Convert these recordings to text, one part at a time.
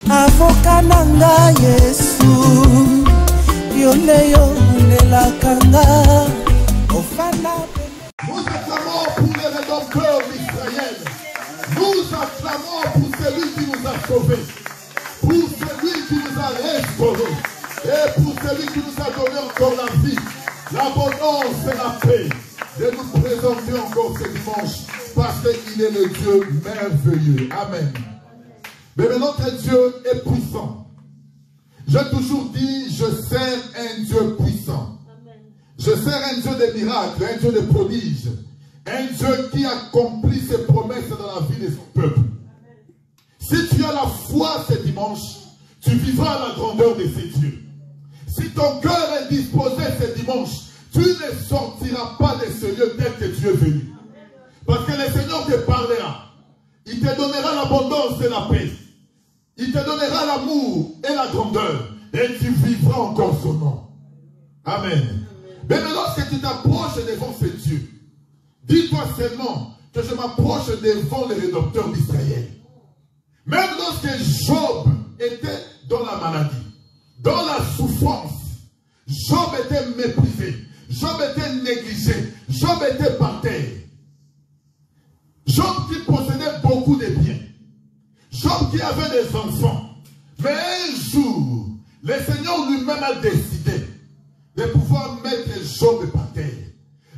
Avocat nanga Yesu, yoneyo nelakanga, ofana. Nous acclamons pour les rédempteurs d'Israël. Nous acclamons pour celui qui nous a sauvés, pour celui qui nous a restaurés, et pour celui qui nous a donné encore la vie, l'abondance et la paix, de nous présenter encore ce dimanche, parce qu'il est le Dieu merveilleux. Amen. Mais notre Dieu est puissant. J'ai toujours dit, je sers un Dieu puissant. Je sers un Dieu de miracles, un Dieu de prodiges, un Dieu qui accomplit ses promesses dans la vie de son peuple. Si tu as la foi ce dimanche, tu vivras la grandeur de ces dieux. Si ton cœur est disposé ce dimanche, tu ne sortiras pas de ce lieu tel que tu es venu. Parce que le Seigneur te parlera. Il te donnera l'abondance et la paix. Il te donnera l'amour et la grandeur. Et tu vivras encore son nom. Amen. Mais lorsque tu t'approches devant ce Dieu, dis-toi seulement que je m'approche devant le Rédempteur d'Israël. Même lorsque Job était dans la maladie, dans la souffrance, Job était méprisé, Job était négligé, Job était par terre. Job qui possédait beaucoup de biens, Job qui avait des enfants. Mais un jour, le Seigneur lui-même a décidé de pouvoir mettre Job par terre,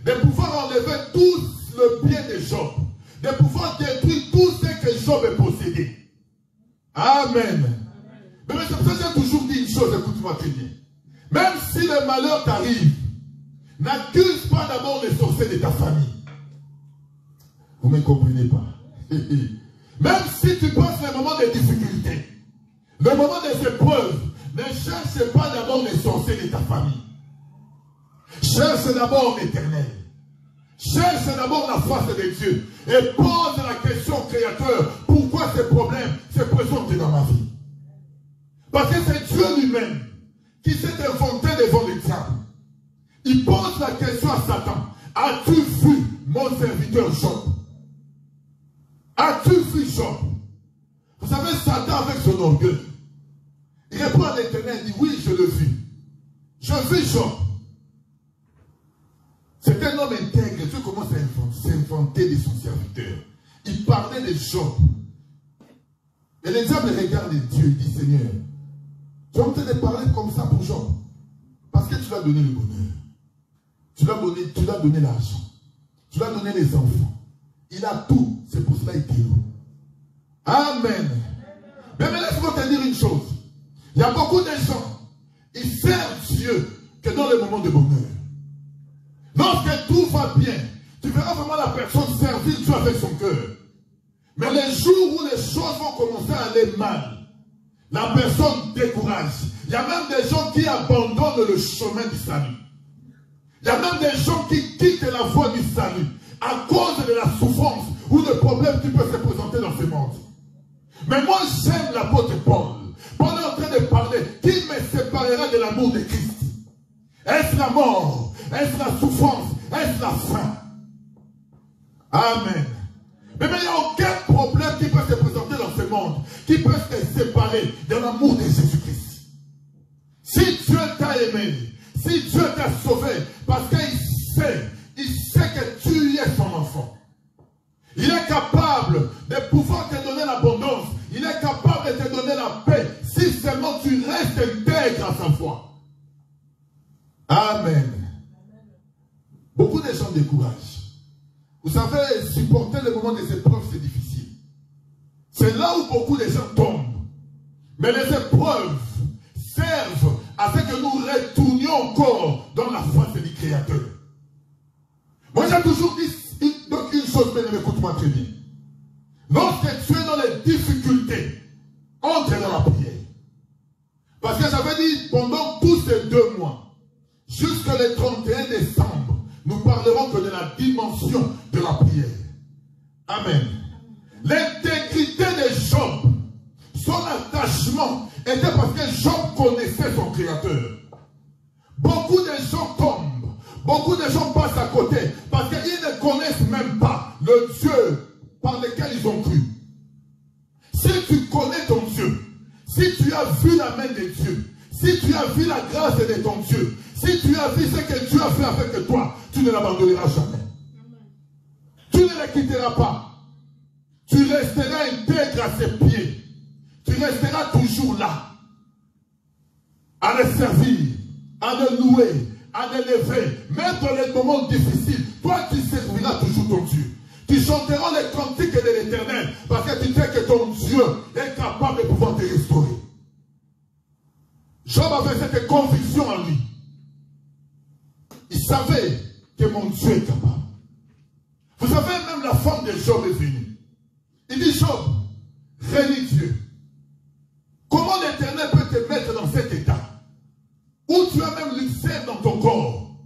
de pouvoir enlever tout le bien de Job, de pouvoir détruire tout ce que Job possédait. Amen. Mais c'est pour ça que j'ai toujours dit une chose, écoute-moi très bien. Même si le malheur t'arrive, n'accuse pas d'abord les sorciers de ta famille. Vous ne me comprenez pas. Même si tu passes le moment de difficulté, le moment des épreuves, ne cherche pas d'abord les sorciers de ta famille. Cherche d'abord l'Éternel. Cherche d'abord la face de Dieu. Et pose la question au Créateur. Pourquoi ces problèmes se présentent dans ma vie? Parce que c'est Dieu lui-même qui s'est inventé devant les diables. Il pose la question à Satan. As-tu vu mon serviteur Job? As-tu vu Job? Vous savez, Satan avec son orgueil, il répond à l'Éternel, il dit oui, je l'ai vu. Je vis Job. C'est un homme intègre. Dieu commence à s'inventer de son serviteur. Il parlait de Job. Et les diables regardent Dieu. Il dit, Seigneur, tu es en train de parler comme ça pour Job. Parce que tu lui as donné le bonheur. Tu lui as donné l'argent. Tu lui as donné les enfants. Il a tout. C'est pour cela qu'il est heureux. Amen. Mais laisse-moi te dire une chose. Il y a beaucoup de gens, ils servent Dieu que dans les moments de bonheur. Lorsque tout va bien, tu verras vraiment la personne servir Dieu avec son cœur. Mais les jours où les choses vont commencer à aller mal, la personne décourage. Il y a même des gens qui abandonnent le chemin du salut. Il y a même des gens qui quittent la voie du salut à cause de la souffrance ou de problèmes qui peuvent se présenter dans ce monde. Mais moi j'aime l'apôtre Paul. Paul est en train de parler. Qui me séparera de l'amour de Christ? Est-ce la mort? Est-ce la souffrance? Est-ce la faim? Amen. Mais il n'y a aucun problème qui peut se présenter dans ce monde qui peut se séparer de l'amour de Jésus-Christ. Si Dieu t'a aimé, si Dieu t'a sauvé, parce qu'il sait que tu es son enfant. Il est capable de pouvoir te donner l'abondance. Il est capable de te donner la paix si seulement tu restes intègre à sa foi. Amen. Beaucoup de gens découragent. Vous savez, supporter le moment des épreuves, c'est difficile. C'est là où beaucoup de gens tombent. Mais les épreuves servent à ce que nous retournions encore dans la face du Créateur. Moi, j'ai toujours dit une chose, mais écoute-moi très bien. Lorsque tu es dans les difficultés, entre dans la prière. Parce que j'avais dit, pendant tous ces 2 mois, jusqu'au 31 décembre, nous parlerons que de la dimension de la prière. Amen. L'intégrité de Job, son attachement, était parce que Job connaissait son Créateur. Beaucoup de gens tombent, beaucoup de gens passent à côté, parce qu'ils ne connaissent même pas le Dieu par lequel ils ont cru. Si tu connais ton Dieu, si tu as vu la main de Dieu, si tu as vu la grâce de ton Dieu, si tu as vu ce que Dieu a fait avec toi, tu ne l'abandonneras jamais. Tu ne le quitteras pas. Tu resteras intègre à ses pieds. Tu resteras toujours là. À le servir, à le louer, à l'élever. Même dans les moments difficiles, toi tu serviras toujours ton Dieu. Tu chanteras les cantiques de l'Éternel parce que tu sais que ton Dieu est capable de pouvoir te restaurer. Job avait cette conviction en lui. Il savait que mon Dieu est capable. Vous savez, même la femme de Job est venue. Il dit, Job, réunis Dieu. Comment l'Éternel peut te mettre dans cet état où tu as même l'ulcère dans ton corps?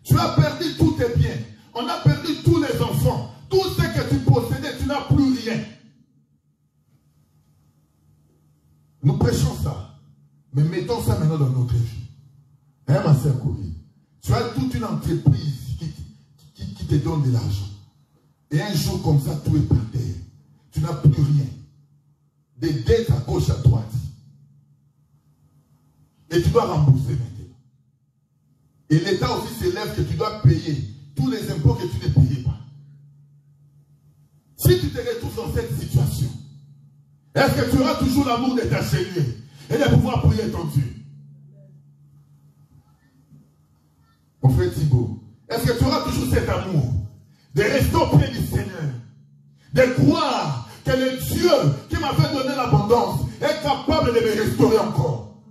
Tu as perdu tous tes biens. On a perdu tous les enfants. Tout ce que tu possédais, tu n'as plus rien. Nous prêchons ça. Mais mettons ça maintenant dans notre vie. Hein, ma sœur Corée? Tu as toute une entreprise qui te donne de l'argent. Et un jour comme ça, tout est par terre. Tu n'as plus rien. Des dettes à gauche, à droite. Et tu dois rembourser maintenant. Et l'État aussi s'élève que tu dois payer tous les impôts que tu ne payais pas. Si tu te retrouves dans cette situation, est-ce que tu auras toujours l'amour de t'acheter et de pouvoir prier ton Dieu? Mon frère Thibault, est-ce que tu auras toujours cet amour de rester auprès du Seigneur, de croire que le Dieu qui m'avait donné l'abondance est capable de me restaurer encore,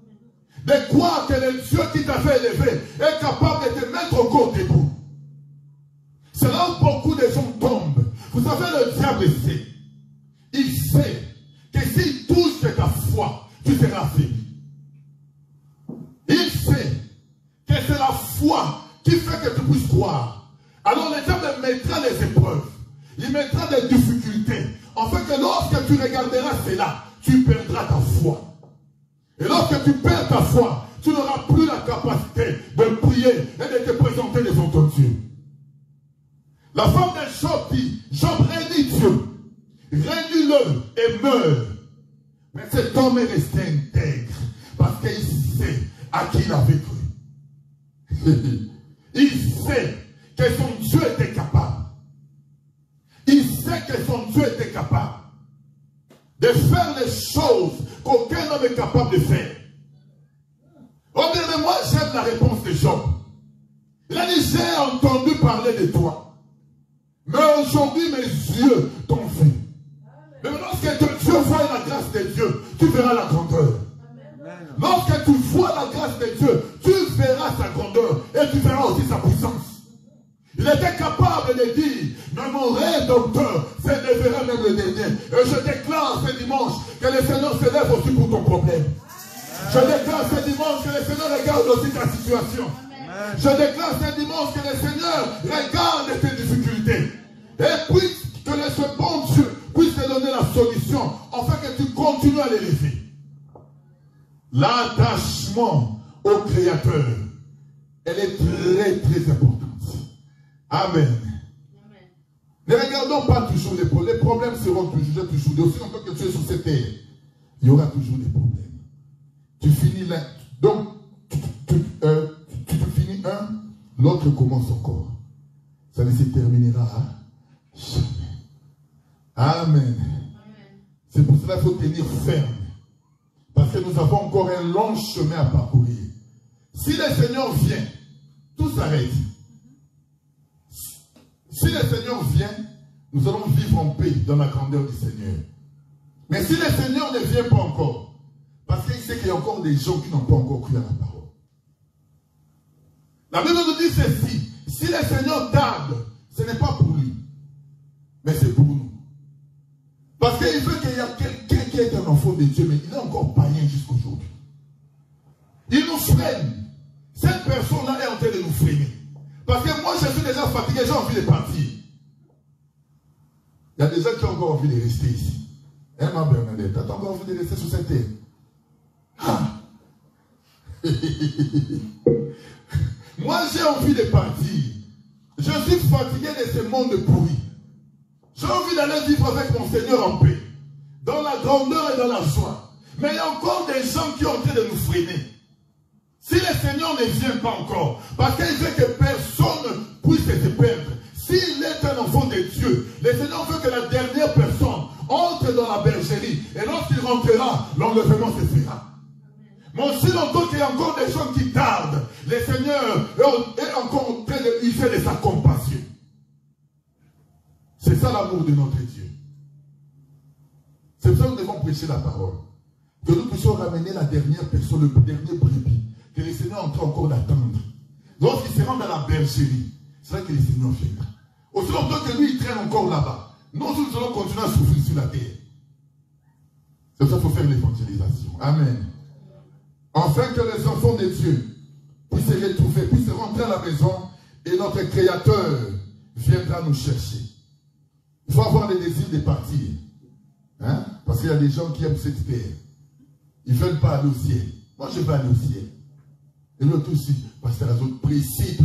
de croire que le Dieu qui t'a fait élever est capable de te mettre encore debout? C'est là où beaucoup de gens tombent. Vous savez, le diable sait. Il sait que s'il touche ta foi, tu seras fini. Il sait que c'est la foi qui fait que tu puisses croire. Alors le diable mettra les épreuves. Il mettra des difficultés. En fait que lorsque tu regarderas cela, tu perdras ta foi. Et lorsque tu perds ta foi, tu n'auras plus la capacité de prier et de te présenter devant ton Dieu. La femme de Job dit, Job réunis Dieu, réunis-le et meurt. Mais cet homme est resté intègre parce qu'il sait à qui il avait cru. Il sait que son Dieu était capable. Il sait que son Dieu était capable de faire les choses qu'aucun homme est capable de faire. Oh bien, mais moi j'aime la réponse de Job. Il a dit, j'ai entendu parler de toi. Mais aujourd'hui, mes yeux t'ont vu. Mais lorsque Dieu voit la grâce de Dieu, tu verras la grandeur. Lorsque tu vois la grâce de Dieu, tu verras sa grandeur et tu verras aussi sa puissance. Il était capable de dire, mais mon Rédempteur s'élèvera même le dernier. Et je déclare ce dimanche que le Seigneur s'élève aussi pour ton problème. Je déclare ce dimanche que le Seigneur regarde aussi ta situation. Je déclare ce dimanche que le Seigneur regarde tes difficultés. Et puis que ce bon Dieu puisse te donner la solution afin que tu continues à l'élever. L'attachement au Créateur, elle est très très importante. Amen. Amen. Ne regardons pas toujours les problèmes. Les problèmes seront toujours. Aussi longtemps que tu es sur cette terre, il y aura toujours des problèmes. Tu finis là. Donc, tu finis un, l'autre commence encore. Ça ne se terminera jamais. Amen. C'est pour cela qu'il faut tenir ferme. Parce que nous avons encore un long chemin à parcourir. Si le Seigneur vient, tout s'arrête. Si le Seigneur vient, nous allons vivre en paix dans la grandeur du Seigneur. Mais si le Seigneur ne vient pas encore, parce qu'il sait qu'il y a encore des gens qui n'ont pas encore cru à la parole. La Bible nous dit ceci, si le Seigneur tarde, ce n'est pas pour lui, mais c'est pour nous. Parce qu'il veut qu'il y ait quelqu'un qui est un enfant de Dieu, mais il est encore païen jusqu'aujourd'hui. Il nous freine. Cette personne-là est en train de nous freiner. Parce que moi, je suis déjà fatigué, j'ai envie de partir. Il y a des gens qui ont encore envie de rester ici. Hein, ma Bernadette, t'as encore envie de rester sur cette terre? Ah. Moi, j'ai envie de partir. Je suis fatigué de ce monde pourri. J'ai envie d'aller vivre avec mon Seigneur en paix. Dans la grandeur et dans la joie. Mais il y a encore des gens qui ont en train de nous freiner. Si le Seigneur ne vient pas encore, parce qu'il veut que personne puisse se perdre. S'il est un enfant de Dieu, le Seigneur veut que la dernière personne entre dans la bergerie. Et lorsqu'il rentrera, l'enlèvement se fera. Mais aussi longtemps qu'il y a encore des gens qui tardent, le Seigneur est encore en train d'user de sa compassion. C'est ça l'amour de notre Dieu. C'est pour ça que nous devons prêcher la parole. Que nous puissions ramener la dernière personne, le dernier brebis. Que le Seigneur est en train encore d'attendre. Lorsqu'il se rend dans la bergerie, c'est là que le Seigneur viendra. Aussi longtemps que lui, il traîne encore là-bas. Nous allons continuer à souffrir sur la terre. C'est pour ça qu'il faut faire l'évangélisation. Amen. Afin que les enfants de Dieu puissent se retrouver, puissent rentrer à la maison et notre Créateur viendra nous chercher. Il faut avoir le désir de partir. Hein? Parce qu'il y a des gens qui aiment cette terre. Ils ne veulent pas aller au ciel. Moi, je veux aller au ciel. Et l'autre aussi, pasteur Azot, pressé.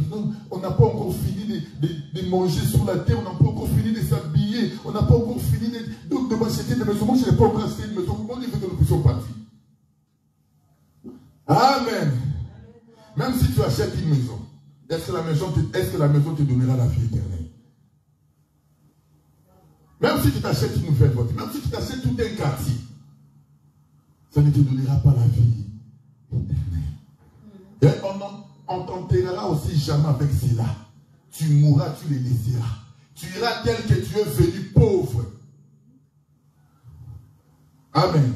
On n'a pas encore fini de manger sur la terre. On n'a pas encore fini de s'habiller. On n'a pas encore fini de m'acheter des maisons. Moi, je n'ai pas encore acheté une maison. Comment il veut que nous puissions partir? Amen. Même si tu achètes une maison, est-ce que la maison te donnera la vie éternelle? Même si tu t'achètes une nouvelle voiture, même si tu t'achètes tout un quartier, ça ne te donnera pas la vie éternelle. Et on t'enterrera aussi jamais avec cela. Tu mourras, tu les laisseras. Tu iras tel que tu es venu pauvre. Amen.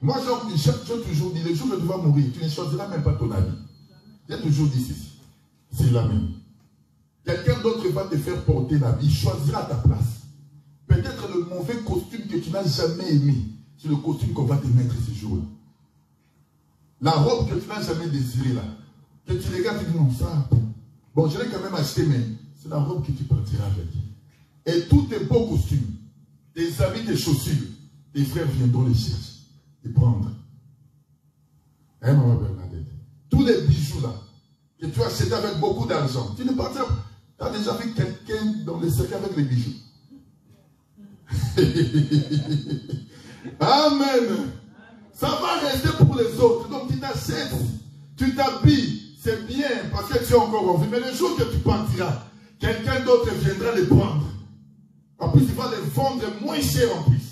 Moi, j'ai toujours dit, le jour où tu vas mourir, tu ne choisiras même pas ton avis. J'ai toujours dit ceci. C'est la même. Quelqu'un d'autre va te faire porter la vie, il choisira ta place. Peut-être le mauvais costume que tu n'as jamais aimé, c'est le costume qu'on va te mettre ce jour-là. La robe que tu n'as jamais désirée là, que tu regardes et tu dis non, ça, bon, je l'ai quand même acheté, mais c'est la robe que tu partiras avec. Et tous tes beaux costumes, tes habits, tes chaussures, tes frères viendront les chercher. Et prendre. Hein, maman Bernadette? Tous les bijoux là, que tu as acheté avec beaucoup d'argent, tu ne partiras pas. Tu as déjà vu quelqu'un dans le cercle avec les bijoux. Amen. Ça va rester pour les autres. Donc tu t'achètes, tu t'habilles, c'est bien parce que tu es encore en vie. Mais le jour que tu partiras, quelqu'un d'autre viendra les prendre. En plus, il va les vendre moins cher en plus.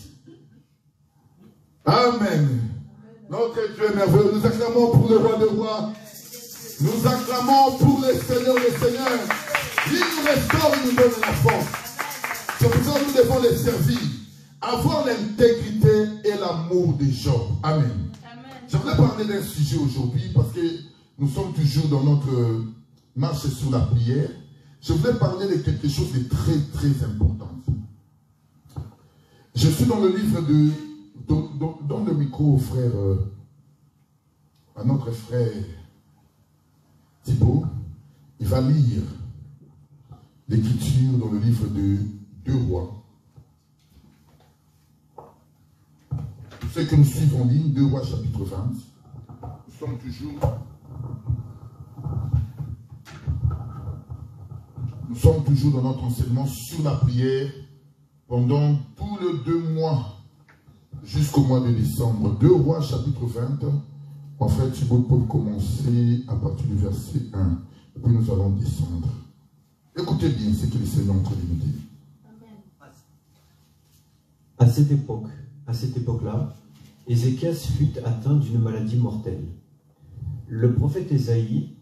Amen. Notre Dieu est merveilleux. Nous acclamons pour le roi de rois. Nous acclamons pour le Seigneur des seigneurs. Il nous restaure, il nous donne la force. C'est pour ça que nous devons les servir. Avoir l'intégrité et l'amour de Job. Amen. Je voulais parler d'un sujet aujourd'hui parce que nous sommes toujours dans notre marche sur la prière. Je voulais parler de quelque chose de très très important. Je suis dans le livre de... Donne le micro au frère, à notre frère Thibaut. Il va lire l'écriture dans le livre de 2 Rois. Ce que nous suivons en ligne, 2 Rois chapitre 20. Nous sommes toujours dans notre enseignement sur la prière pendant tout le 2 mois. Jusqu'au mois de décembre. 2 Rois chapitre 20. En fait, Thibaut peut commencer à partir du verset 1. Et puis nous allons descendre. Écoutez bien ce que le Seigneur est en train de nous dire. À cette époque-là, Ézéchias fut atteint d'une maladie mortelle. Le prophète Ésaïe,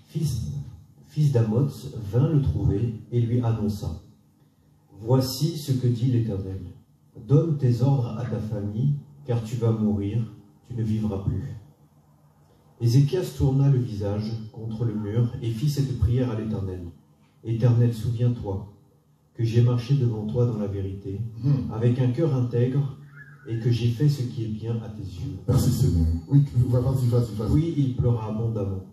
fils d'Amoz, vint le trouver et lui annonça: Voici ce que dit l'Éternel. Donne tes ordres à ta famille, car tu vas mourir, tu ne vivras plus. Ézéchias tourna le visage contre le mur et fit cette prière à l'Éternel. Éternel, souviens-toi que j'ai marché devant toi dans la vérité, avec un cœur intègre, et que j'ai fait ce qui est bien à tes yeux. Merci Seigneur. Oui, vas-y. Oui, il pleura abondamment.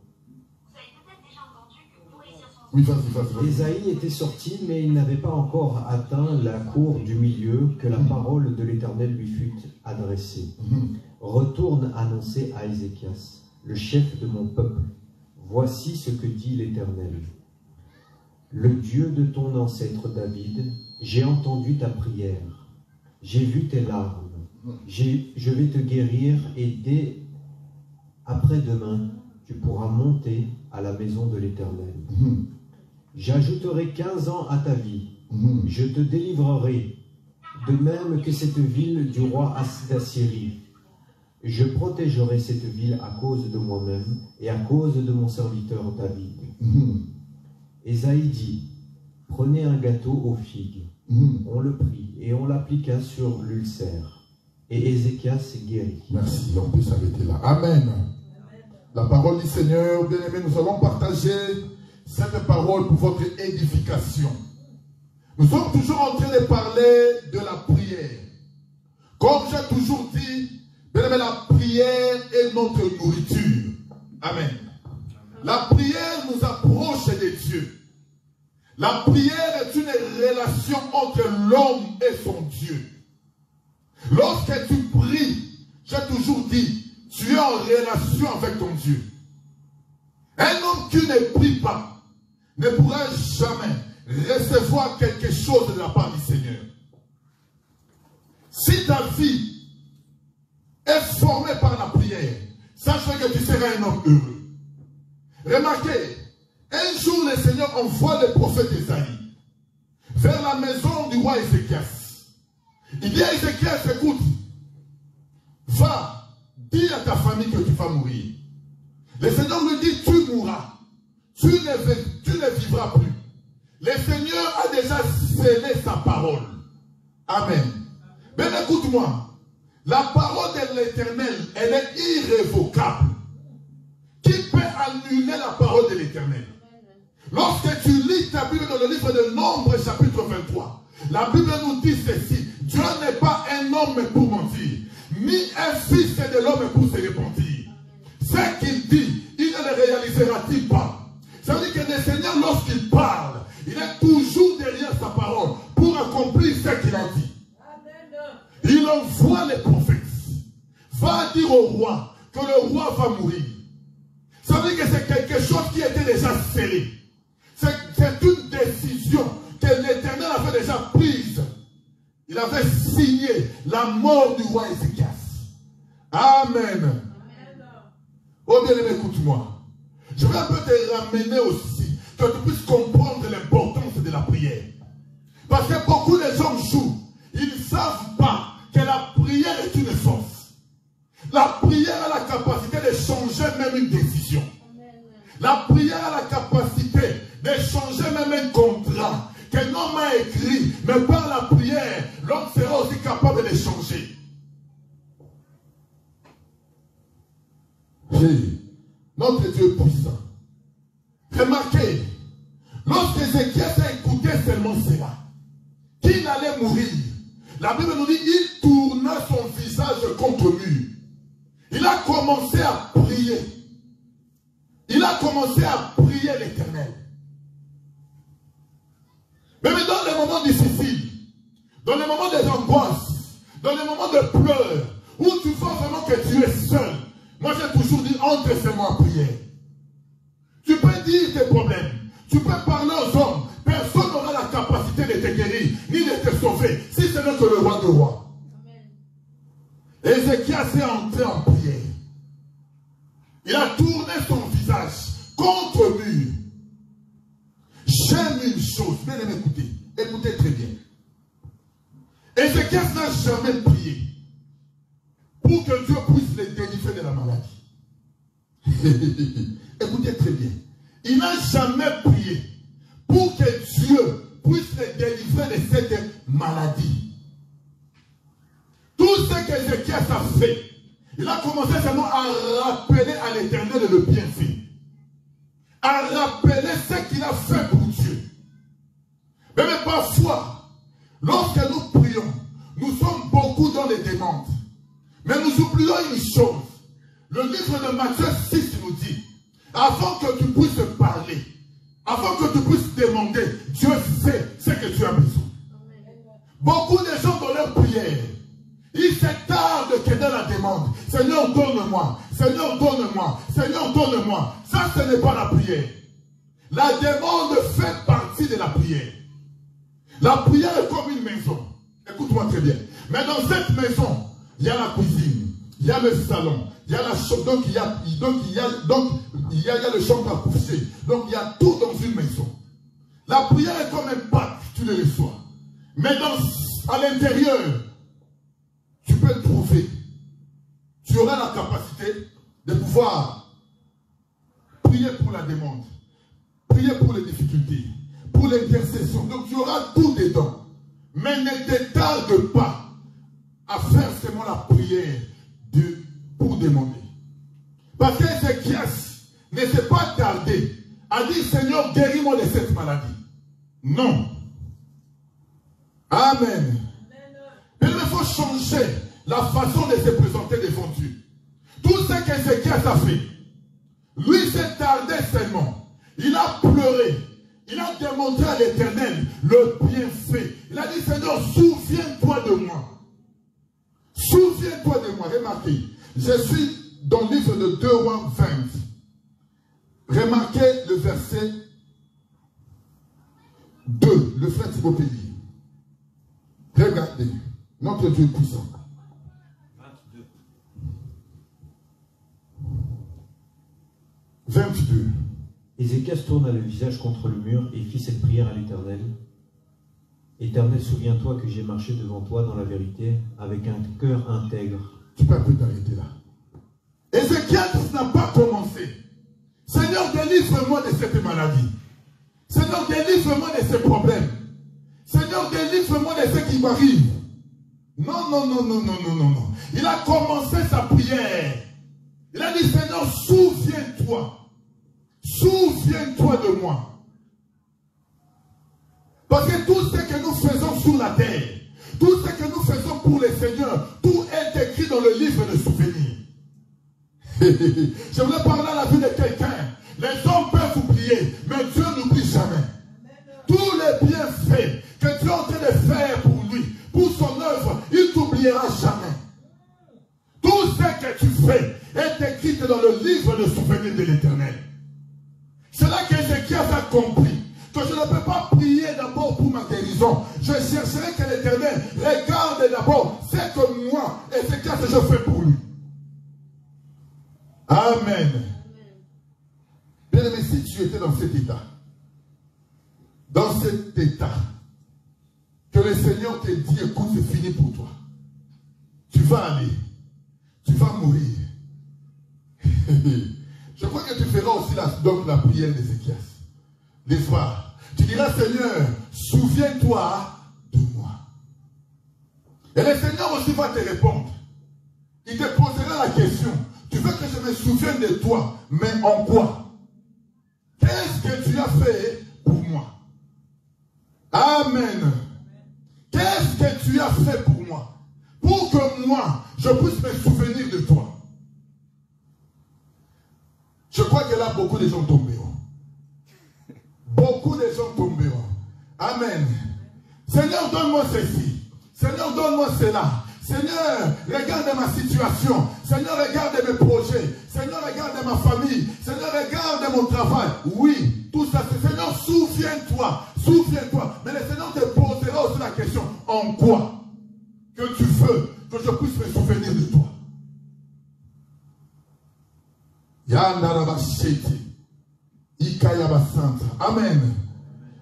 Oui, vas-y. Ésaïe était sorti, mais il n'avait pas encore atteint la cour du milieu que la parole de l'Éternel lui fut adressée. Retourne annoncer à Ézéchias, le chef de mon peuple, voici ce que dit l'Éternel. Le Dieu de ton ancêtre David, j'ai entendu ta prière, j'ai vu tes larmes, Je vais te guérir et dès après-demain, tu pourras monter à la maison de l'Éternel. J'ajouterai 15 ans à ta vie. Je te délivrerai, de même que cette ville du roi d'Assyrie. Je protégerai cette ville à cause de moi-même et à cause de mon serviteur David. Ésaïe dit, prenez un gâteau aux figues. On le prit et on l'appliqua sur l'ulcère. Et Ézéchias guérit. Merci, on peut s'arrêter là. Amen. La parole du Seigneur, bien-aimés, nous allons partager cette parole pour votre édification. Nous sommes toujours en train de parler de la prière. Comme j'ai toujours dit, bien-aimés, la prière est notre nourriture. Amen. La prière nous approche de Dieu. La prière est une relation entre l'homme et son Dieu. Lorsque tu pries, j'ai toujours dit, tu es en relation avec ton Dieu. Un homme qui ne prie pas ne pourra jamais recevoir quelque chose de la part du Seigneur. Si ta vie est formée par la prière, sache que tu seras un homme heureux. Remarquez, un jour le Seigneur envoie le prophète Ésaïe vers la maison du roi Ézéchias. Il dit à Ézéchias, écoute, va, dis à ta famille que tu vas mourir. Le Seigneur lui dit, tu mourras. Tu ne vivras plus. Le Seigneur a déjà scellé sa parole. Amen. Mais écoute-moi, la parole de l'Éternel, elle est irrévocable. Qui peut annuler la parole de l'Éternel? Lorsque tu lis ta Bible dans le livre de Nombres, chapitre 23, la Bible nous dit ceci. Dieu n'est pas un homme pour mentir, ni un fils de l'homme pour se repentir. Ce qu'il dit, il ne le réalisera-t-il pas? Ça veut dire que le Seigneur, lorsqu'il parle, il est toujours derrière sa parole pour accomplir ce qu'il a dit. Il envoie les prophètes. Va dire au roi que le roi va mourir. Ça veut dire que c'est quelque chose qui était déjà scellé. C'est une décision que l'Éternel avait déjà prise. Il avait signé la mort du roi Ézéchias. Amen. Oh bien-aimé, écoute-moi. Je vais un peu te ramener aussi, que tu puisses comprendre l'importance de la prière. Parce que beaucoup de gens jouent. Ils ne savent pas que la prière est une force. La prière a la capacité de changer même une décision. La prière a la capacité de changer même un contrat qu'un homme a écrit, mais par la prière, l'homme sera aussi capable de changer. Notre Dieu est puissant. Remarquez, lorsque Ézéchias a écouté seulement cela, qu'il allait mourir, la Bible nous dit, il tourna son visage contre lui. Il a commencé à prier. Il a commencé à prier l'Éternel. Mais dans les moments difficiles, dans les moments des angoisses, dans les moments de pleurs, où tu vois vraiment que tu es seul, moi j'ai toujours dit, entre seulement à prière. Tu peux dire tes problèmes, tu peux parler aux hommes, personne n'aura la capacité de te guérir, ni de te sauver, si ce n'est que le roi de rois. Ézéchias est entré en prière. Il a tourné son visage contre lui. J'aime une chose, bien aimé, écoutez, écoutez très bien. Ézéchias n'a jamais prié pour que Dieu puisse le délivrer de la maladie. Écoutez très bien. Il n'a jamais prié pour que Dieu puisse le délivrer de cette maladie. Tout ce qu'Ézéchias a fait, il a commencé seulement à rappeler à l'Éternel le bienfait. À rappeler ce qu'il a fait pour Dieu. Mais parfois, lorsque nous prions, nous sommes beaucoup dans les demandes. Mais nous oublions une chose. Le livre de Matthieu 6 nous dit, avant que tu puisses parler, avant que tu puisses demander, Dieu sait ce que tu as besoin. Beaucoup de gens dans leur prière, ils s'attardent que dans la demande. Seigneur, donne-moi. Seigneur, donne-moi. Seigneur, donne-moi. Ça, ce n'est pas la prière. La demande fait partie de la prière. La prière est comme une maison. Écoute-moi très bien. Mais dans cette maison, il y a la cuisine, il y a le salon, il y a la chambre, donc il y a le chambre à coucher. Donc il y a tout dans une maison. La prière est comme un pack, tu le reçois. Mais à l'intérieur, tu peux trouver. Tu auras la capacité de pouvoir prier pour la demande, prier pour les difficultés, pour l'intercession. Donc tu auras tout dedans. Mais ne te tarde pas à faire seulement la prière pour demander. Parce qu'Ézéchias ne s'est pas tardé à dire Seigneur, guéris-moi de cette maladie. Non. Amen. Il faut changer la façon de se présenter devant Dieu. Tout ce qu'Ézéchias a fait, lui s'est tardé seulement. Il a pleuré. Il a démontré à l'Éternel le bienfait. Il a dit Seigneur, souviens-toi de moi. Souviens-toi de moi. Remarquez, je suis dans le livre de 2 Rois 20. Remarquez le verset 2. Le frère Thibaut peut lire. Regardez, notre Dieu est puissant. 22. Ézéchias tourna le visage contre le mur et fit cette prière à l'Éternel. Éternel, souviens-toi que j'ai marché devant toi dans la vérité, avec un cœur intègre. Tu peux un peu t'arrêter là. Ézéchias n'a pas commencé. Seigneur, délivre-moi de cette maladie. Seigneur, délivre-moi de ces problèmes. Seigneur, délivre-moi de ce qui m'arrive. Non, non, non, non, non, non, non, non. Il a commencé sa prière. Il a dit, Seigneur, souviens-toi. Souviens-toi de moi. Parce que tout ce que nous faisons sur la terre, tout ce que nous faisons pour le Seigneur, tout est écrit dans le livre de souvenirs. Je voulais parler à la vie de quelqu'un. Les hommes peuvent oublier, mais Dieu n'oublie jamais. Tous les bienfaits que Dieu est en train de faire pour lui, pour son œuvre, il ne t'oubliera jamais. Tout ce que tu fais est écrit dans le livre de souvenirs de l'Éternel. C'est là qu'Ézéchias a compris que je ne peux pas prier d'abord pour ma guérison. Je chercherai que l'Éternel regarde d'abord ce que moi, Ézéchias, je fais pour lui. Amen. Bien aimé, si tu étais dans cet état, que le Seigneur te dit, écoute, c'est fini pour toi. Tu vas aller, tu vas mourir. Je crois que tu feras aussi la prière d'Ézéchias. N'est-ce pas? Tu diras, Seigneur, souviens-toi de moi. Et le Seigneur aussi va te répondre. Il te posera la question. Tu veux que je me souvienne de toi, mais en quoi? Qu'est-ce que tu as fait pour moi? Amen. Qu'est-ce que tu as fait pour moi? Pour que moi, je puisse me souvenir de toi. Je crois que là, beaucoup de gens tomberont. Beaucoup de gens tomberont. Amen. Seigneur, donne-moi ceci. Seigneur, donne-moi cela. Seigneur, regarde ma situation. Seigneur, regarde mes projets. Seigneur, regarde ma famille. Seigneur, regarde mon travail. Oui, tout ça, c'est Seigneur, souviens-toi. Souviens-toi. Mais le Seigneur te posera aussi la question. En quoi que tu veux que je puisse me souvenir de toi? Amen.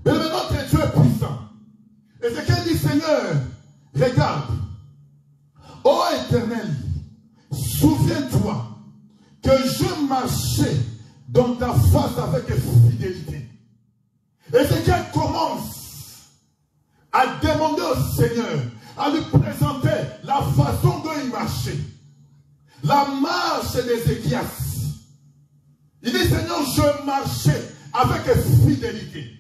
Mais notre Dieu est puissant. Ézéchiel dit, Seigneur, regarde. Ô Éternel, souviens-toi que je marchais dans ta face avec fidélité. Ézéchiel commence à demander au Seigneur, à lui présenter la façon dont il marchait. La marche d'Ézéchias. Il dit, Seigneur, je marchais avec fidélité.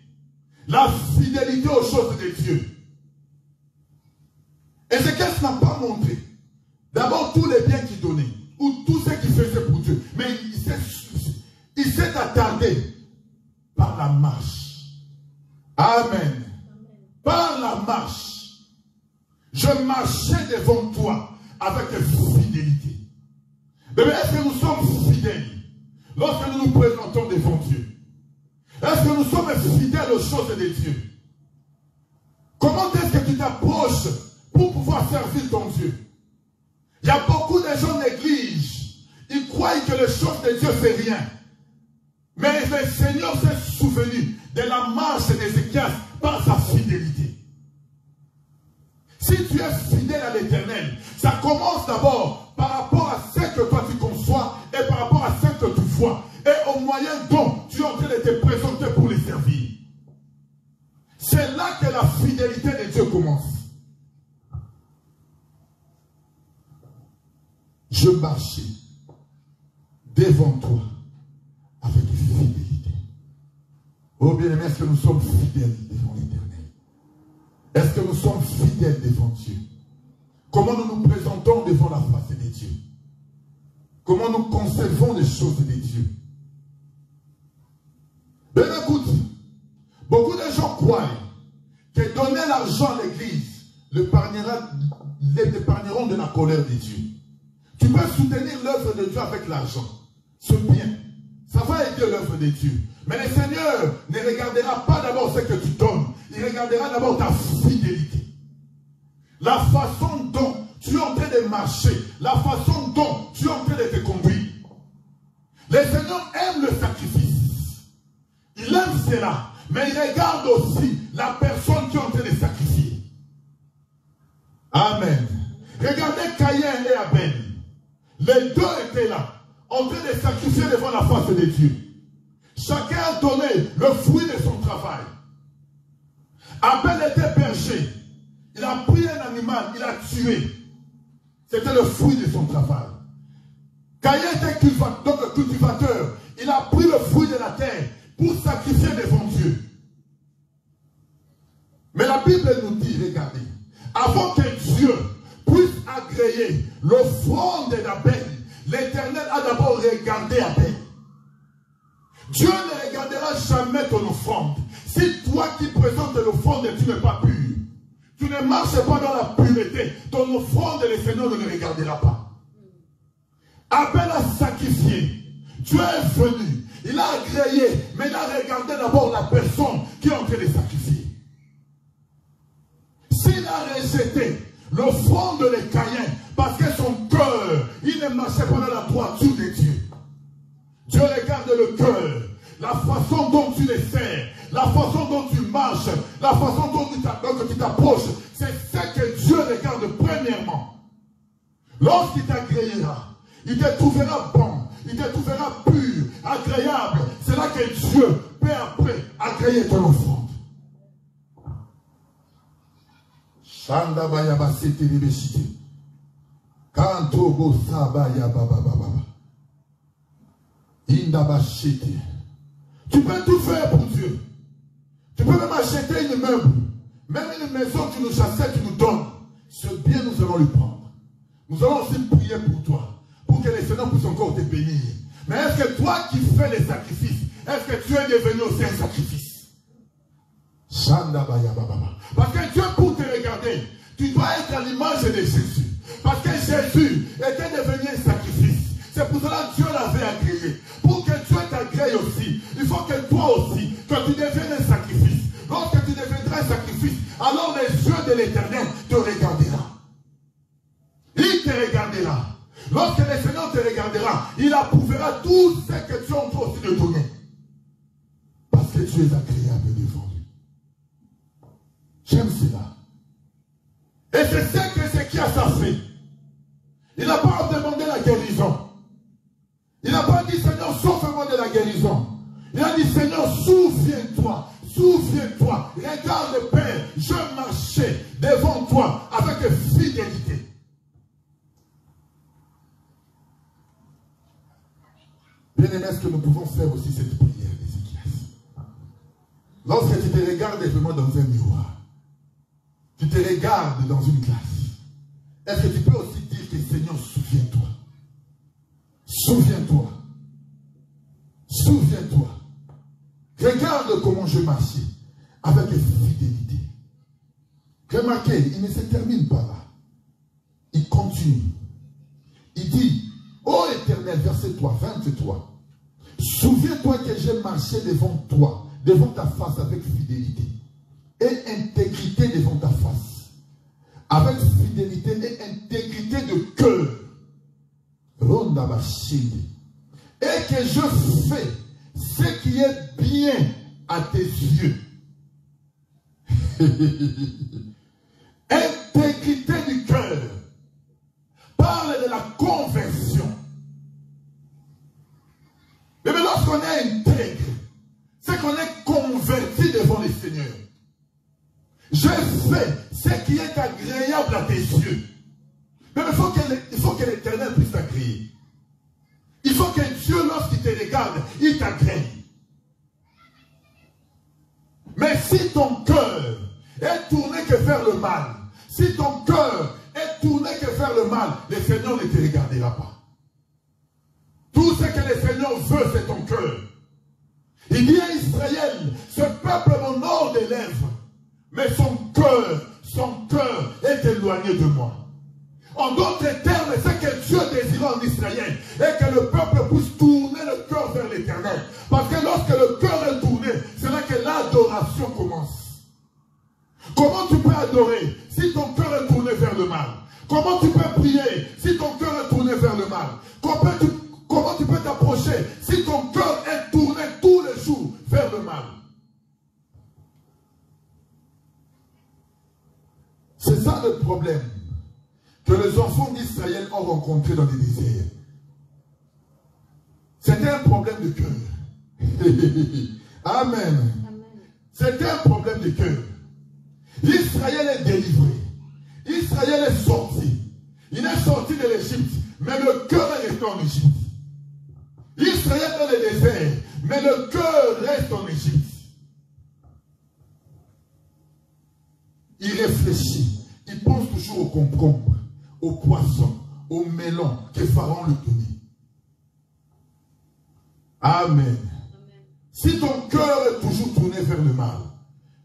La fidélité aux choses de Dieu. Ézéchias n'a pas montré d'abord tous les biens qu'il donnait, ou tout ce qu'il faisait pour Dieu. Mais il s'est attardé par la marche. Amen. Par la marche. Je marchais devant toi avec fidélité. Mais est-ce que nous sommes fidèles lorsque nous nous présentons devant Dieu? Est-ce que nous sommes fidèles aux choses de Dieu? Comment est-ce que tu t'approches pour pouvoir servir ton Dieu? Il y croient que les choses de Dieu, c'est rien. Mais le Seigneur s'est souvenu de la marche d'Ézéchias par sa fidélité. Si tu es fidèle à l'Éternel, ça commence d'abord par rapport à ce que toi tu conçois et par rapport à ce que tu vois et au moyen dont tu es en train de te présenter pour les servir. C'est là que la fidélité de Dieu commence. Je marchais devant toi avec fidélité. Oh bien-aimé, est-ce que nous sommes fidèles devant l'Éternel? Est-ce que nous sommes fidèles devant Dieu? Comment nous nous présentons devant la face de Dieu? Comment nous concevons les choses de Dieu? Ben écoute, beaucoup de gens croient que donner l'argent à l'église l'épargneront de la colère de Dieu. Tu peux soutenir l'œuvre de Dieu avec l'argent. C'est bien. Ça va aider l'œuvre de Dieu. Mais le Seigneur ne regardera pas d'abord ce que tu donnes. Il regardera d'abord ta fidélité. La façon dont tu es en train de marcher. La façon dont tu es en train de te conduire. Le Seigneur aime le sacrifice. Il aime cela. Mais il regarde aussi la personne qui est en train de sacrifier. Amen. Regardez Caïn et Abel. Les deux étaient là, en train de sacrifier devant la face de Dieu. Chacun a donné le fruit de son travail. Abel était berger. Il a pris un animal, il a tué. C'était le fruit de son travail. Caïn était cultivateur. Il a pris le fruit de la terre pour sacrifier devant Dieu. Mais la Bible nous dit, regardez, avant que Dieu puisse agréer l'offrande d'Abel, l'Éternel a d'abord regardé Abel. Dieu ne regardera jamais ton offrande. Si toi qui présentes l'offrande, tu n'es pas pur, tu ne marches pas dans la pureté, ton offrande, le Seigneur ne le regardera pas. Abel a sacrifié. Dieu est venu. Il a agréé, mais il a regardé d'abord la personne qui est en train de sacrifier. S'il a rejeté l'offrande de Caïn, parce que son cœur, il ne marchait pas dans la droiture de Dieu. Dieu regarde le cœur, la façon dont tu les sers, la façon dont tu marches, la façon dont tu t'approches. C'est ce que Dieu regarde premièrement. Lorsqu'il t'agréera, il te trouvera bon, il te trouvera pur, agréable. C'est là que Dieu peut après agréer ton offrande. Shanda bayaba sete libeshite. Kanto go sabaya baba baba. Inda bashite. Tu peux tout faire pour Dieu. Tu peux même acheter une meuble. Même une maison que tu nous chassais, tu nous donnes. Ce bien, nous allons le prendre. Nous allons aussi prier pour toi. Pour que les Seigneur puissent encore te bénir. Mais est-ce que toi qui fais les sacrifices, est-ce que tu es devenu aussi un sacrifice? Parce que Dieu, pour te regarder, tu dois être à l'image de Jésus. Parce que Jésus était devenu un sacrifice. C'est pour cela que Dieu l'avait agréé. Pour que Dieu t'agrée aussi, il faut que toi aussi, que tu deviennes un sacrifice. Lorsque tu deviendras un sacrifice, alors les yeux de l'Éternel te regarderont. Il te regardera. Lorsque le Seigneur te regardera, il approuvera tout ce que tu as en train aussi de donner. Parce que tu es agréable devant lui. J'aime cela. Et c'est ce que Ézéchias a fait. Il n'a pas demandé la guérison. Il n'a pas dit Seigneur, sauve-moi de la guérison. Il a dit Seigneur, souviens-toi. Souviens-toi. Regarde Père, je marchais devant toi avec fidélité. Bien-aimé, est-ce que nous pouvons faire aussi cette prière d'Ézéchias? Lorsque tu te regardes vraiment dans un miroir, tu te regardes dans une glace, est-ce que tu peux aussi dire que Seigneur, souviens-toi? Souviens-toi. Souviens-toi. Regarde comment je marchais avec fidélité. Remarquez, il ne se termine pas là. Il continue. Il dit, ô Éternel, verset 3, 23, souviens-toi que j'ai marché devant toi, devant ta face avec fidélité et intégrité devant ta face. Avec fidélité et intégrité de cœur. et que je fais ce qui est bien à tes yeux. Intégrité du cœur parle de la conversion. Mais lorsqu'on est intègre, c'est qu'on est converti devant le Seigneur. Je fais ce qui est agréable à tes yeux. Mais il faut que l'Éternel puisse t'agréer. Il faut que Dieu, lorsqu'il te regarde, il t'agrée. Mais si ton cœur est tourné que vers le mal, si ton cœur est tourné que vers le mal, le Seigneur ne te regardera pas. Tout ce que le Seigneur veut, c'est ton cœur. Il dit à Israël, ce peuple m'honore des lèvres, mais son cœur est éloigné de moi. En d'autres termes, c'est que Dieu désire en Israël et que le peuple puisse tourner le cœur vers l'Éternel. Parce que lorsque le cœur est tourné, c'est là que l'adoration commence. Comment tu peux adorer si ton cœur est tourné vers le mal? Comment tu peux prier si ton cœur est tourné vers le mal? Comment tu peux t'approcher si ton cœur est tourné tous les jours vers le mal? C'est ça le problème que les enfants d'Israël ont rencontré dans les déserts. C'était un problème de cœur. Amen. C'était un problème de cœur. Israël est délivré. Israël est sorti. Il est sorti de l'Égypte, mais le cœur est resté en Égypte. Israël est dans le désert, mais le cœur reste en Égypte. Il réfléchit. Il pense toujours au concombre, au poisson, au melon que Pharaon lui donnait. Amen. Si ton cœur est toujours tourné vers le mal,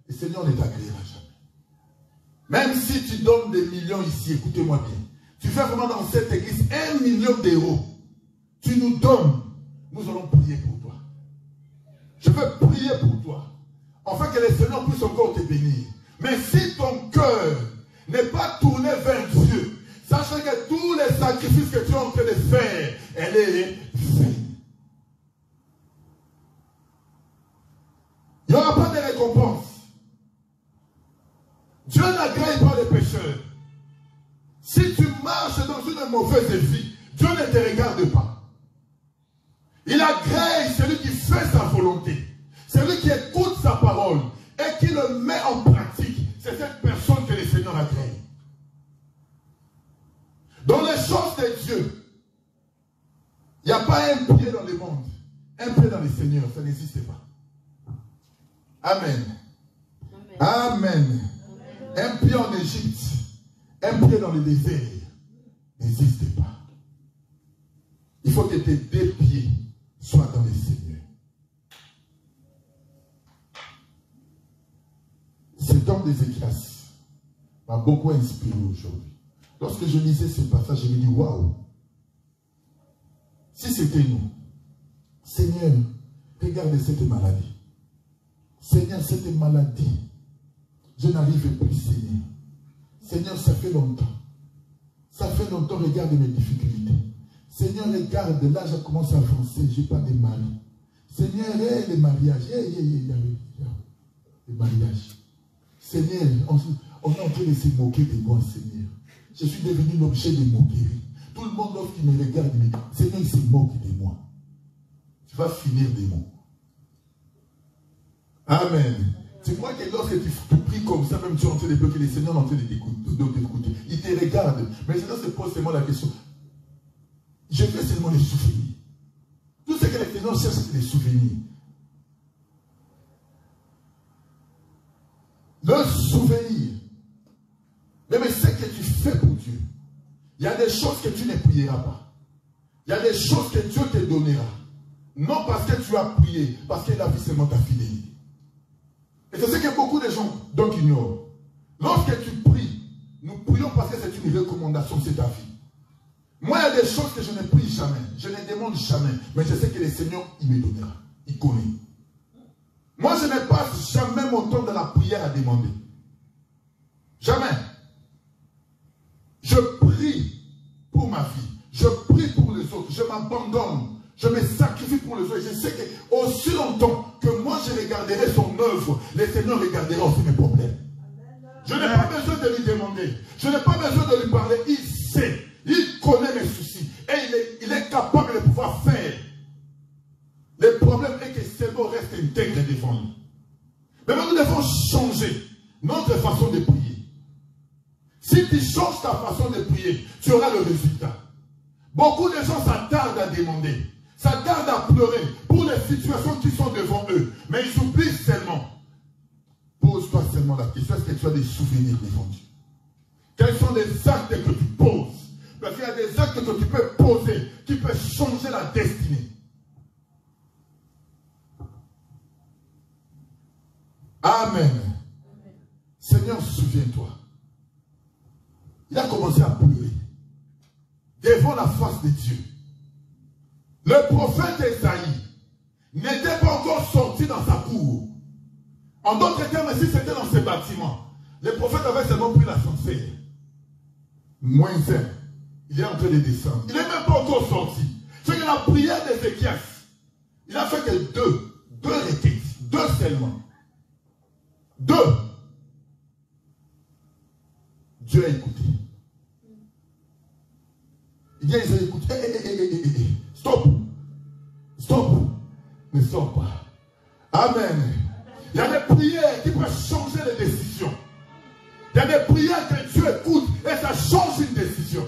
le Seigneur ne t'agréera jamais. Même si tu donnes des millions ici, écoutez-moi bien. Tu fais vraiment dans cette église 1 million d'euros. Tu nous donnes, nous allons prier pour toi. Je veux prier pour toi. Afin que le Seigneur puisse encore te bénir. Mais si ton cœur n'est pas tourné vers Dieu, sachez que tous les sacrifices que tu es en train de faire, elle est vaine. Il n'y aura pas de récompense. Dieu n'agrée pas les pécheurs. Si tu marches dans une mauvaise vie, Dieu ne te regarde pas. Il agrée celui qui fait sa volonté, celui qui écoute sa parole et qui le met en pratique. C'est cette personne que le Seigneur agrée. Dans les choses de Dieu, il n'y a pas un pied dans le monde, un pied dans le Seigneur, ça n'existe pas. Amen. Amen. Amen. Un pied en Égypte, un pied dans le désert, n'existe pas. Il faut que tes 2 pieds soient dans le Seigneur. Cet homme d'Ézéchias m'a beaucoup inspiré aujourd'hui. Lorsque je lisais ce passage, je me dis, waouh, si c'était nous, Seigneur, regarde cette maladie. Seigneur, cette maladie, je n'arrive plus, Seigneur. Seigneur, ça fait longtemps. Ça fait longtemps, regarde mes difficultés. Seigneur, regarde, là, je commence à avancer, je n'ai pas de mari. Seigneur, les mariages, les mariages. Seigneur, on est en train de se moquer de moi, Seigneur. Je suis devenu l'objet de moquerie. Tout le monde, lorsqu'il me regarde, me dit, Seigneur, il se moque de moi. Tu vas finir des mots. Amen. Tu crois que lorsque tu pries comme ça, même tu es en train de bloquer, le Seigneur est en train de t'écouter. Il te regarde. Mais le Seigneur se pose seulement la question. Je veux seulement les souvenirs. Tout ce que le Seigneur cherche, c'est les souvenirs. Le souvenir. Mais ce que tu fais pour Dieu, il y a des choses que tu ne prieras pas. Il y a des choses que Dieu te donnera. Non parce que tu as prié, parce qu'il a vu seulement ta fidélité. Et c'est ce que beaucoup de gens donc ignorent. Lorsque tu pries, nous prions parce que c'est une recommandation, c'est ta vie. Moi, il y a des choses que je ne prie jamais, je ne demande jamais, mais je sais que le Seigneur, il me donnera, il connaît. Moi, je ne passe jamais mon temps de la prière à demander. Jamais. Je prie pour ma vie, je prie pour les les autres. Je m'abandonne. Je me sacrifie pour les autres. Je sais que aussi longtemps que moi je regarderai son œuvre, le Seigneur regardera aussi mes problèmes. Je n'ai pas besoin de lui demander. Je n'ai pas besoin de lui parler. Il sait. Il connaît mes soucis. Et il est capable de pouvoir faire. Le problème est que seulement reste intègre devant nous. Mais nous devons changer notre façon de prier. Si tu changes ta façon de prier, tu auras le résultat. Beaucoup de gens s'attardent à demander, s'attardent à pleurer pour les situations qui sont devant eux. Mais ils oublient seulement. Pose-toi seulement la question, est-ce que tu as des souvenirs devant Dieu? Quels sont les actes que tu poses? Parce qu'il y a des actes que tu peux poser qui peuvent changer la destinée. Amen. Seigneur, souviens-toi. Il a commencé à pleurer devant la face de Dieu. Le prophète Esaïe n'était pas encore sorti dans sa cour. En d'autres termes, si c'était dans ce bâtiment, le prophète avait seulement pris l'ascenseur. Moins un. Il est en train de descendre. Il n'est même pas encore sorti. C'est que la prière d'Ézéchias, il a fait que deux requêtes. Deux seulement. Deux. Dieu a écouté. Il dit à Isaïe, écoute, stop. Stop. Ne sors pas. Amen. Il y a des prières qui peuvent changer les décisions. Il y a des prières que Dieu écoute et ça change une décision.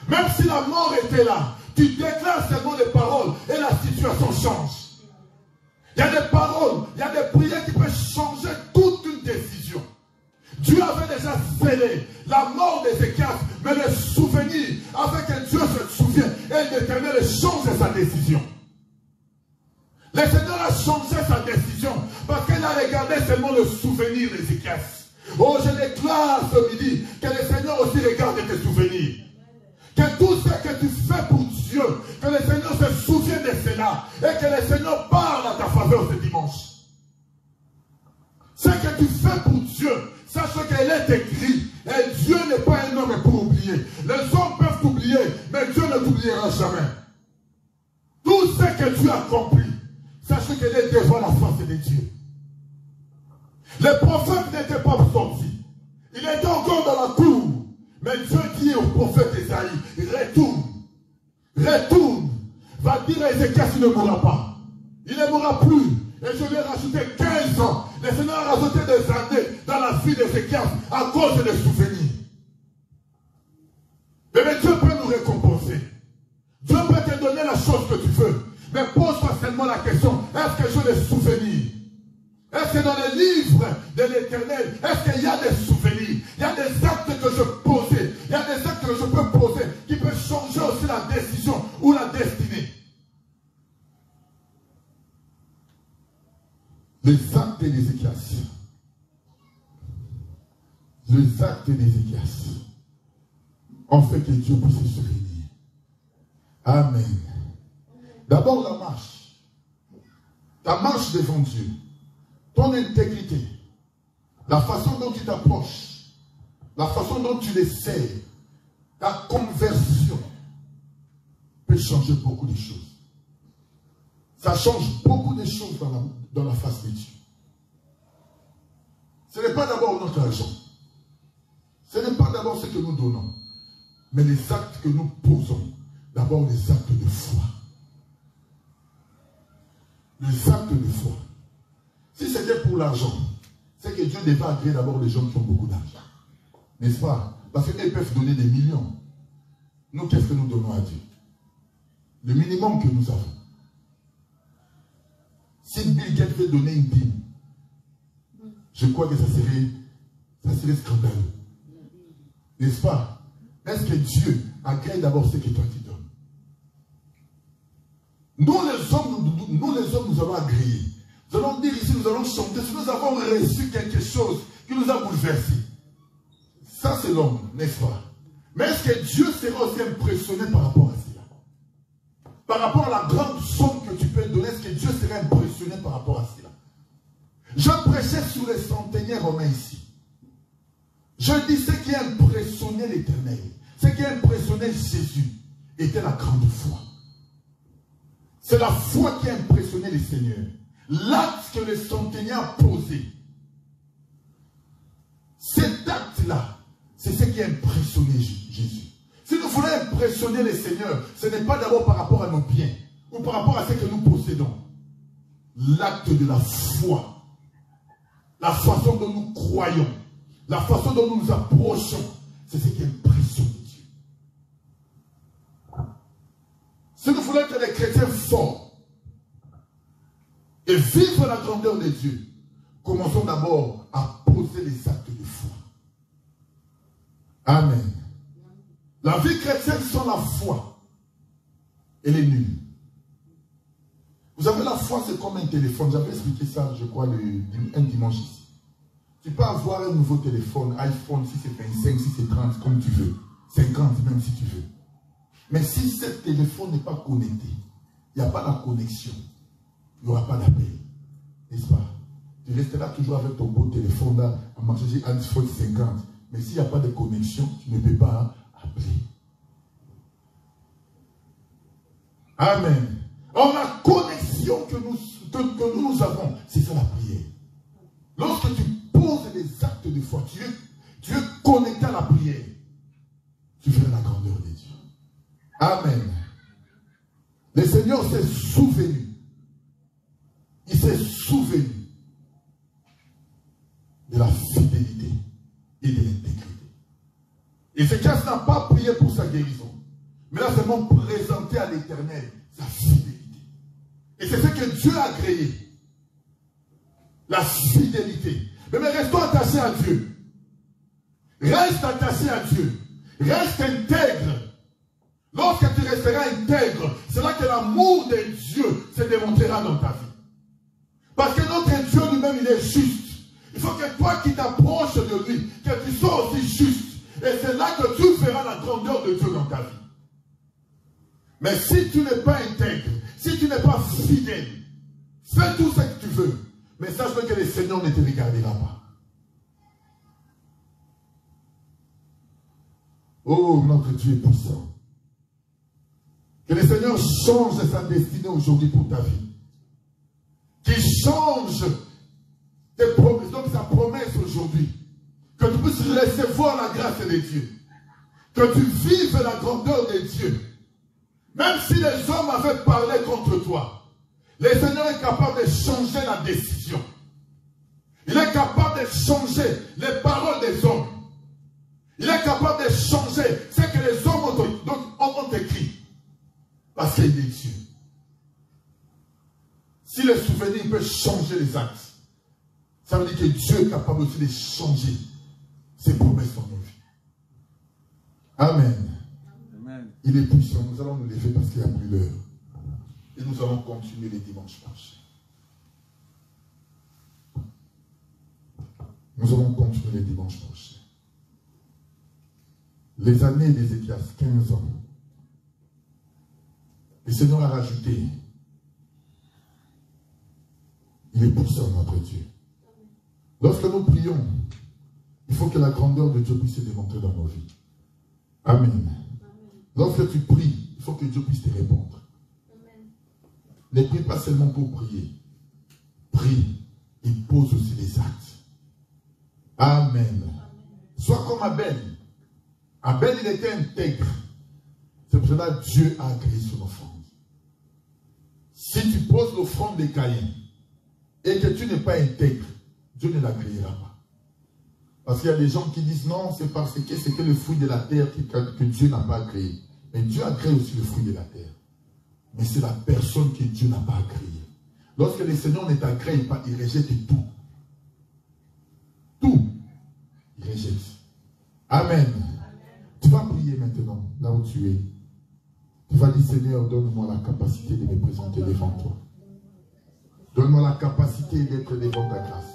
Même si la mort était là, tu déclares seulement les paroles et la situation change. Il y a des paroles, il y a des prières qui peuvent changer toute une décision. Dieu avait déjà scellé la mort d'Ézéchias, mais le souvenir, afin que Dieu se souvienne et l'Éternel change sa décision. Le Seigneur a changé sa décision parce qu'il a regardé seulement le souvenir d'Ézéchias. Oh, je déclare ce midi que le Seigneur aussi regarde tes souvenirs. Que tout ce que tu fais pour Dieu, que le Seigneur se souvienne de cela et que le Seigneur parle à ta faveur ce dimanche. Ce que tu fais pour Dieu, sache qu'il est écrit et Dieu n'est pas un homme pour oublier. Les hommes peuvent t'oublier, mais Dieu ne t'oubliera jamais. Tout ce que tu as accompli, sache qu'il est devant la face de Dieu. Les prophètes n'étaient pas sortis. Il était encore dans la cour. Mais Dieu dit au prophète Esaïe, retourne. Retourne. Va dire à Ézéchias, il ne mourra pas. Il ne mourra plus. Et je vais rajouter 15 ans. Le Seigneur a rajouté des années dans la vie d'Ézéchias à cause des souvenirs. Mais Dieu peut nous récompenser. Dieu peut te donner la chose que tu veux. Mais pose-toi seulement la question, est-ce que j'ai des souvenirs? Est-ce que dans les livres de l'Éternel, est-ce qu'il y a des souvenirs? Il y a des actes que je posais. Il y a des actes que je peux poser qui peuvent changer aussi la décision ou la destinée. Les actes d'Ézéchias. Les actes d'Ézéchias ont fait que Dieu puisse se souvenir. Amen. D'abord la marche. Ta marche devant Dieu. Ton intégrité, la façon dont tu t'approches, la façon dont tu l'essaies, ta conversion peut changer beaucoup de choses. Ça change beaucoup de choses dans la face de Dieu. Ce n'est pas d'abord notre argent. Ce n'est pas d'abord ce que nous donnons. Mais les actes que nous posons. D'abord les actes de foi. Les actes de foi. Si c'était pour l'argent, c'est que Dieu devait agréer d'abord les gens qui ont beaucoup d'argent. N'est-ce pas? Parce qu'ils peuvent donner des millions. Nous, qu'est-ce que nous donnons à Dieu? Le minimum que nous avons. Si Bill Gates veut donner une dîme, je crois que ça serait scandaleux. N'est-ce pas? Est-ce que Dieu agrée d'abord ce que toi tu donnes? Nous les hommes, nous allons agréer. Nous allons dire ici, nous allons chanter, si nous avons reçu quelque chose qui nous a bouleversés. Ça c'est l'homme, n'est-ce pas? Mais est-ce que Dieu sera aussi impressionné par rapport à cela? Par rapport à la grande somme que tu peux donner, est-ce que Dieu sera impressionné par rapport à cela? Je prêchais sur les centenaires romains ici. Je dis ce qui a impressionné l'Éternel, ce qui a impressionné Jésus. était la grande foi. C'est la foi qui a impressionné les seigneurs. L'acte que les centeniers ont posé. Cet acte-là, c'est ce qui a impressionné Jésus. Si nous voulons impressionner les seigneurs, ce n'est pas d'abord par rapport à nos biens ou par rapport à ce que nous possédons. L'acte de la foi, la façon dont nous croyons, la façon dont nous nous approchons, c'est ce qui impressionne Dieu. Si nous voulons être des chrétiens forts et vivre la grandeur de Dieu, commençons d'abord à poser les actes de foi. Amen. La vie chrétienne sans la foi, elle est nulle. Vous avez la foi, c'est comme un téléphone. J'avais expliqué ça, je crois, un dimanche ici. Tu peux avoir un nouveau téléphone, iPhone, si c'est 25, si c'est 30, comme tu veux. 50 même si tu veux. Mais si ce téléphone n'est pas connecté, il n'y a pas la connexion, il n'y aura pas d'appel. N'est-ce pas? Tu resteras toujours avec ton beau téléphone là, à marcher sur iPhone 50. Mais s'il n'y a pas de connexion, tu ne peux pas appeler. Amen. Or, la connexion que nous avons, c'est ça la prière. Lorsque tu poses les actes de foi, tu es connecté à la prière, tu verras la grandeur de Dieu. Amen. Le Seigneur s'est souvenu. Il s'est souvenu de la fidélité et de l'intégrité. Et Ézéchias n'a pas prié pour sa guérison, mais là seulement présenté à l'Éternel sa fidélité. Et c'est ce que Dieu a créé. La fidélité. Mais restons attachés à Dieu. Reste attaché à Dieu. Reste intègre. Lorsque tu resteras intègre, c'est là que l'amour de Dieu se démontrera dans ta vie. Parce que notre Dieu lui-même, il est juste. Il faut que toi qui t'approches de lui, que tu sois aussi juste. Et c'est là que tu verras la grandeur de Dieu dans ta vie. Mais si tu n'es pas intègre, si tu n'es pas fidèle, fais tout ce que tu veux. Mais sache que le Seigneur ne te regardera pas. Oh, notre Dieu est puissant. Que le Seigneur change sa destinée aujourd'hui pour ta vie. Qu'il change tes promesses, donc sa promesse aujourd'hui. Que tu puisses recevoir la grâce de Dieu. Que tu vives la grandeur de Dieu. Même si les hommes avaient parlé contre toi, le Seigneur est capable de changer la décision. Il est capable de changer les paroles des hommes. Il est capable de changer ce que les hommes ont écrit. Parce qu'il est Dieu. Si le souvenir peut changer les actes, ça veut dire que Dieu est capable aussi de changer ses promesses dans nos vies. Amen. Amen. Il est puissant. Nous allons nous lever parce qu'il n'y a plus l'heure. Et nous allons continuer les dimanches prochains. Nous allons continuer les dimanches prochains. Les années d'Ézéchias, 15 ans. Le Seigneur a rajouté. Il est puissant, notre Dieu. Lorsque nous prions, il faut que la grandeur de Dieu puisse se démontrer dans nos vies. Amen. Amen. Lorsque tu pries, il faut que Dieu puisse te répondre. Amen. Ne prie pas seulement pour prier. Prie et pose aussi les actes. Amen. Amen. Sois comme Abel. Abel, il était intègre. C'est pour cela que Dieu a agréé son offrande. Si tu poses l'offrande de Caïn et que tu n'es pas intègre, Dieu ne l'agréera pas. Parce qu'il y a des gens qui disent non, c'est parce que c'est que le fruit de la terre que Dieu n'a pas agréé. Mais Dieu agrée aussi le fruit de la terre. Mais c'est la personne que Dieu n'a pas agréée. Lorsque le Seigneur ne t'agrée pas, il rejette tout. Tout. Il rejette. Amen. Tu vas prier maintenant, là où tu es. Tu vas dire, Seigneur, donne-moi la capacité de me présenter devant toi. Donne-moi la capacité d'être devant ta grâce.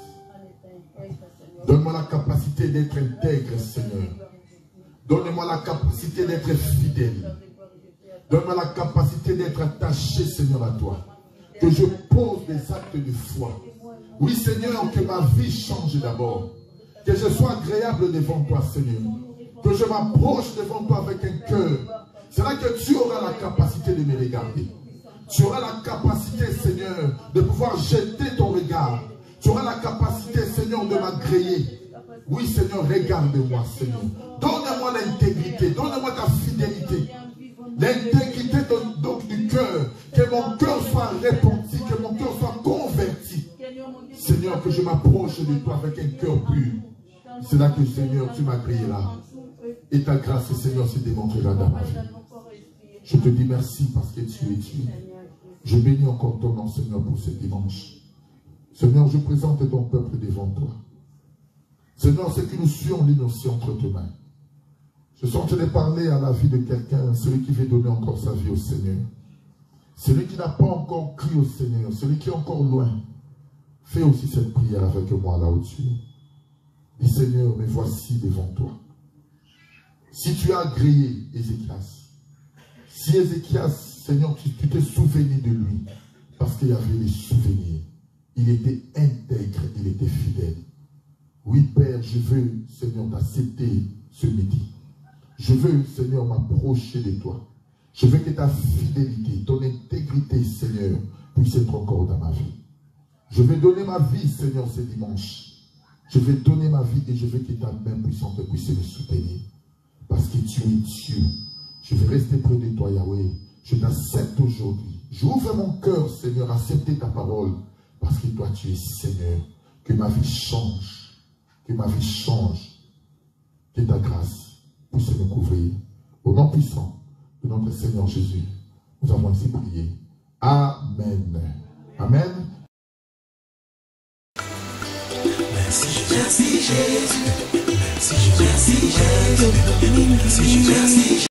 Donne-moi la capacité d'être intègre, Seigneur. Donne-moi la capacité d'être fidèle. Donne-moi la capacité d'être attaché, Seigneur, à toi. Que je pose des actes de foi. Oui, Seigneur, que ma vie change d'abord. Que je sois agréable devant toi, Seigneur. Que je m'approche devant toi avec un cœur c'est là que tu auras la capacité de me regarder. Tu auras la capacité, Seigneur, de pouvoir jeter ton regard. Tu auras la capacité, Seigneur, de m'agréer. Oui, Seigneur, regarde-moi, Seigneur. Donne-moi l'intégrité, donne-moi ta fidélité. L'intégrité du cœur. Que mon cœur soit repenti, que mon cœur soit converti. Seigneur, que je m'approche de toi avec un cœur pur. C'est là que, Seigneur, tu m'agréeras. Et ta grâce, Seigneur, se démontrera dans ma vie. Je te dis merci parce que tu es Dieu. Je bénis encore ton nom, Seigneur, pour ce dimanche. Seigneur, je présente ton peuple devant toi. Seigneur, ce que nous suivons, lit aussi entre tes mains. Je sens te parler à la vie de quelqu'un, celui qui veut donner encore sa vie au Seigneur. Celui qui n'a pas encore crié au Seigneur, celui qui est encore loin. Fais aussi cette prière avec moi là où tu es. Dis, Seigneur, me voici devant toi. Si tu as agréé Ézéchias, si Ézéchias, Seigneur, tu t'es souvenu de lui, parce qu'il y avait des souvenirs. Il était intègre, il était fidèle. Oui, Père, je veux, Seigneur, t'accepter ce midi. Je veux, Seigneur, m'approcher de toi. Je veux que ta fidélité, ton intégrité, Seigneur, puisse être encore dans ma vie. Je vais donner ma vie, Seigneur, ce dimanche. Je vais donner ma vie et je veux que ta main puissante puisse me soutenir. Parce que tu es Dieu. Je vais rester près de toi, Yahweh. Je t'accepte aujourd'hui. J'ouvre mon cœur, Seigneur, à accepter ta parole. Parce que toi, tu es Seigneur. Que ma vie change. Que ma vie change. Que ta grâce puisse me couvrir. Au nom puissant de notre Seigneur Jésus, nous avons ainsi prié. Amen. Amen. Merci Jésus. Merci Jésus. Merci Jésus. Merci Jésus.